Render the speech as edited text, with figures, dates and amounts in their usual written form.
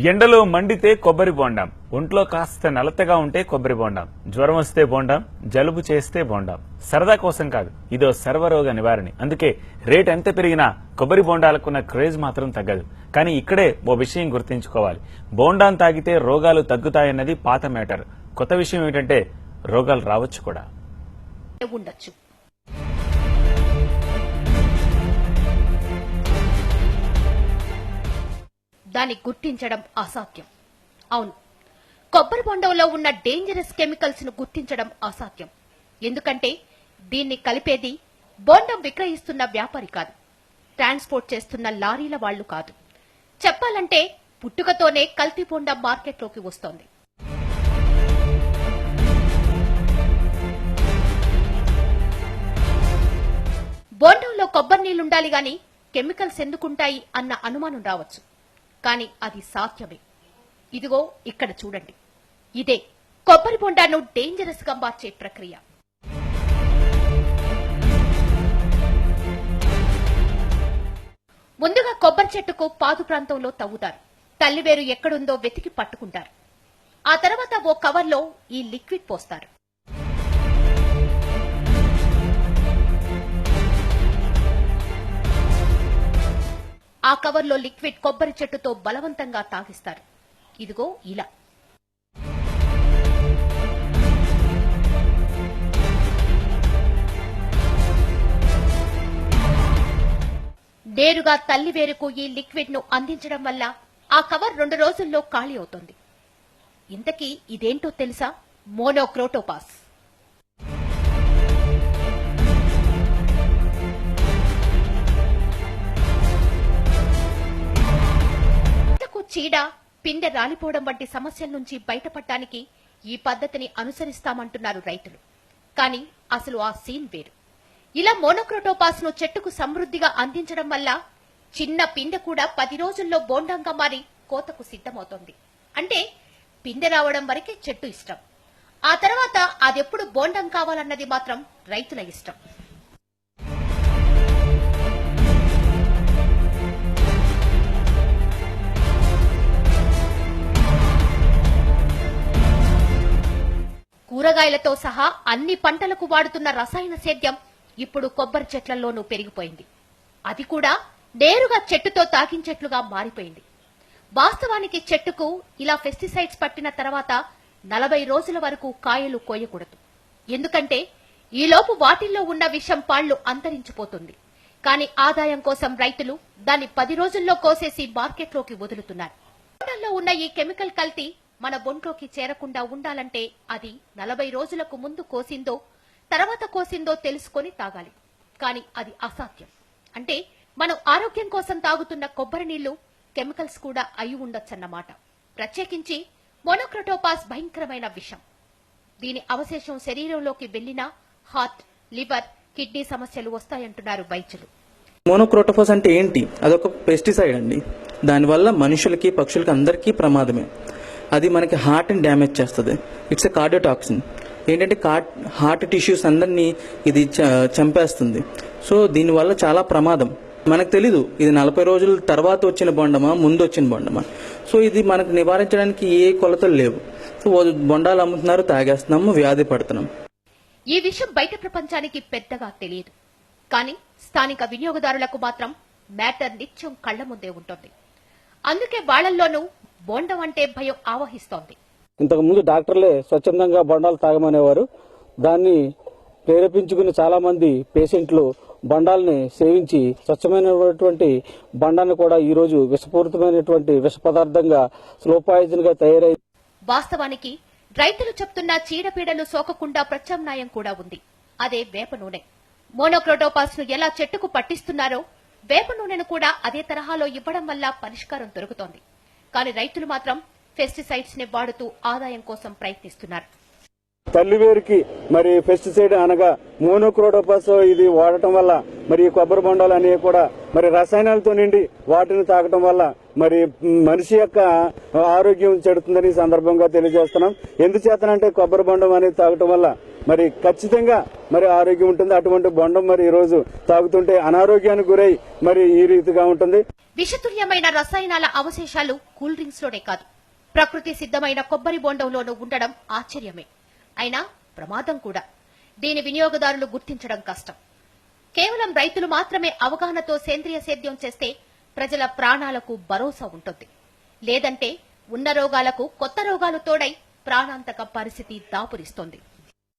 ఎండలో మండితే కొబ్బరి బోండాం, ఒంట్లో కాస్త నలతగా ఉంటే కొబ్బరి బోండాం, జ్వరం వస్తే బోండాం, జలుబు చేస్తే బోండాం. సరదా కోసం కాదు, ఇదో సర్వరోగ నివారణ. అందుకే రేట్ ఎంత పెరిగినా కొబ్బరి బోండాలకున్న క్రేజ్ మాత్రం తగ్గదు. కానీ ఇక్కడే ఓ విషయం గుర్తుంచుకోవాలి. బోండాం తాగితే రోగాలు తగ్గుతాయన్నది పాత మ్యాటర్. కొత్త విషయం ఏంటంటే రోగాలు రావచ్చు కూడా. ఉండొచ్చు. దాన్ని గుర్తించడం అసాధ్యం. అవును, కొబ్బరి బొండంలో ఉన్న డేంజరస్ కెమికల్స్ ను గుర్తించడం అసాధ్యం. ఎందుకంటే దీన్ని కలిపేది బోండం విక్రయిస్తున్న వ్యాపారి కాదు, ట్రాన్స్పోర్ట్ చేస్తున్న లారీల వాళ్లు కాదు. చెప్పాలంటే పుట్టుకతోనే కల్తీ బోండం మార్కెట్లోకి వస్తోంది. బోండంలో కొబ్బరి నీళ్లుండాలి గాని కెమికల్స్ ఎందుకుంటాయి అన్న అనుమానం రావచ్చు. కానీ అది సాధ్యమే. ఇదిగో ఇక్కడ చూడండి. ఇదే కొబ్బరి బొండాను డేంజరస్ గా మార్చే ప్రక్రియ. ముందుగా కొబ్బరి చెట్టుకు పాదు ప్రాంతంలో తవ్వుతారు. తల్లివేరు ఎక్కడుందో వెతికి పట్టుకుంటారు. ఆ తర్వాత ఓ కవర్లో ఈ లిక్విడ్ పోస్తారు. ఆ కవర్లో లిక్విడ్ కొబ్బరి చెట్టుతో బలవంతంగా తాగిస్తారు. ఇదిగో ఇలా. నేరుగా తల్లివేరుకు ఈ లిక్విడ్ ను అందించడం వల్ల ఆ కవర్ 2 రోజుల్లో ఖాళీ అవుతుంది. ఇంతకీ ఇదేంటో తెలుసా? మోనోక్రోటోపాస్. చీడ, పిందె రాలిపోవడం వంటి సమస్యల నుంచి బయటపడటానికి ఈ పద్ధతిని అనుసరిస్తామంటున్నారు రైతులు. కానీ అసలు ఆ సీన్ వేరు. ఇలా మోనోక్రోటోపాస్ ను చెట్టుకు సమృద్ధిగా అందించడం వల్ల చిన్న పిందె కూడా 10 రోజుల్లో బోండంగా మారి కోతకు సిద్ధమవుతోంది. అంటే పిందె రావడం వరకే చెట్టు ఇష్టం. ఆ తర్వాత అదెప్పుడు బోండం కావాలన్నది మాత్రం రైతుల ఇష్టం. కూరగాయలతో సహా అన్ని పంటలకు వాడుతున్న రసాయన సేద్యం ఇప్పుడు కొబ్బరి చెట్లలోనూ పెరిగిపోయింది. అది కూడా నేరుగా చెట్టుతో తాగించెట్లుగా మారిపోయింది. వాస్తవానికి చెట్టుకు ఇలా పెస్టిసైడ్స్ పట్టిన తర్వాత 40 రోజుల వరకు కాయలు కోయకూడదు. ఎందుకంటే ఈలోపు వాటిల్లో ఉన్న విషం పాళ్లు అంతరించిపోతుంది. కానీ ఆదాయం కోసం రైతులు దాన్ని 10 రోజుల్లో కోసేసి మార్కెట్లోకి వదులుతున్నారు. పంటల్లో ఉన్న ఈ కెమికల్ కల్తీ మన బొంట్లోకి చేరకుండా ఉండాలంటే అది 40 రోజులకు ముందు కోసిందో తర్వాత కోసిందో తెలుసుకొని తాగాలి. కానీ అది అసాధ్యం. అంటే మనం ఆరోగ్యం కోసం తాగుతున్న కొబ్బరి నీళ్లు కెమికల్స్ కూడా అయి ఉండొచ్చన్నమాట. ప్రత్యేకించి మోనోక్రోటోపాస్ భయంకరమైన విషం. దీని అవశేషం శరీరంలోకి వెళ్లినా హార్ట్, లివర్, కిడ్నీ సమస్యలు వస్తాయంటున్నారు వైద్యులు. మోనోక్రోటోపాస్ అంటే ఏంటి? అదొక పెస్టిసైడ్ అండి. దానివల్ల మనుషులకి, పక్షులకి అందరికీ ప్రమాదమే. అది మనకి హార్ట్ ని డ్యామేజ్ చేస్తుంది. It's a cardiotoxin. ఏంటంటే హార్ట్ టిష్యూస్ అందరినీ ఇది చంపేస్తుంది. సో దీనివల్ల చాలా ప్రమాదం. మనకు తెలీదు ఇది 40 రోజుల తర్వాత వచ్చిన బొండమా, ముందు వచ్చిన బొండమా. సో ఇది మనకు నివారించడానికి ఏ కొలతలు లేవు. సో బొండాలు అమ్ముతున్నారు, తాగేస్తున్నాము, వ్యాధి పడుతున్నాం. ఈ విషయం బయట ప్రపంచానికి పెద్దగా తెలియదు. కానీ స్థానిక వినియోగదారులకు మాత్రం మ్యాటర్ నిత్యం కళ్ల ముందే ఉంటుంది. అందుకే వాళ్లల్లోనూ బోండం అంటే భయం ఆవహిస్తోంది. ఇంతకు ముందు డాక్టర్లే స్వచ్ఛందంగా బొండాలు తాగమనేవారు. దాన్ని ప్రేరేపించుకుని చాలా మంది పేషెంట్లు బొండాలని సేవించి స్వచ్ఛమైనటువంటి బొండాన్ని కూడా ఈ రోజు విషపూరితమైనటువంటి విష పదార్థంగా స్లో పాయిజన్ గా తయారైంది. వాస్తవానికి రైతులు చెప్తున్న చీడపీడలు సోకకుండా ప్రత్యామ్నాయం కూడా ఉంది. అదే వేప నూనె. మోనోక్రోటోపాస్ ను ఎలా చెట్టుకు పట్టిస్తున్నారో వేప నూనెను కూడా అదే తరహాలో ఇవ్వడం వల్ల పరిష్కారం దొరుకుతోంది. కానీ రైతులు మాత్రం పెస్టిసైడ్స్ ని వాడుతూ ఆదాయం కోసం ప్రయత్నిస్తున్నారు. తల్లివేరుకి మరి పెస్టిసైడ్ అనగా మోనోక్రోటోపాస్ ఇది వాడటం వల్ల మరి కొబ్బరి బొండాలు అనేవి కూడా మరి రసాయనాలతో నిండి వాటిని తాగటం వల్ల మరి మనిషి యొక్క ఆరోగ్యం చెడుతుందని సందర్భంగా తెలియజేస్తున్నాం. ఎందుచేతనంటే కొబ్బరి బొండం అనేది తాగటం వల్ల మరి ఖచ్చితంగా మరి ఆరోగ్యం ఉంటుంది. అటువంటి బొండం మరి ఈ రోజు తాగుతుంటే అనారోగ్యానికి గురై మరి ఈ రీతిగా ఉంటుంది. విషతుల్యమైన రసాయనాల అవశేషాలు కూల్ డ్రింక్స్ లోనే కాదు, ప్రకృతి సిద్ధమైన కొబ్బరి బొండంలోనూ ఉండడం ఆశ్చర్యమే. అయినా ప్రమాదం కూడా. దీని వినియోగదారులు గుర్తించడం కష్టం. కేవలం రైతులు మాత్రమే అవగాహనతో సేంద్రియ సేద్యం చేస్తే ప్రజల ప్రాణాలకు భరోసా ఉంటుంది. లేదంటే ఉన్న రోగాలకు కొత్త రోగాలు తోడై ప్రాణాంతక పరిస్థితి దాపురిస్తోంది.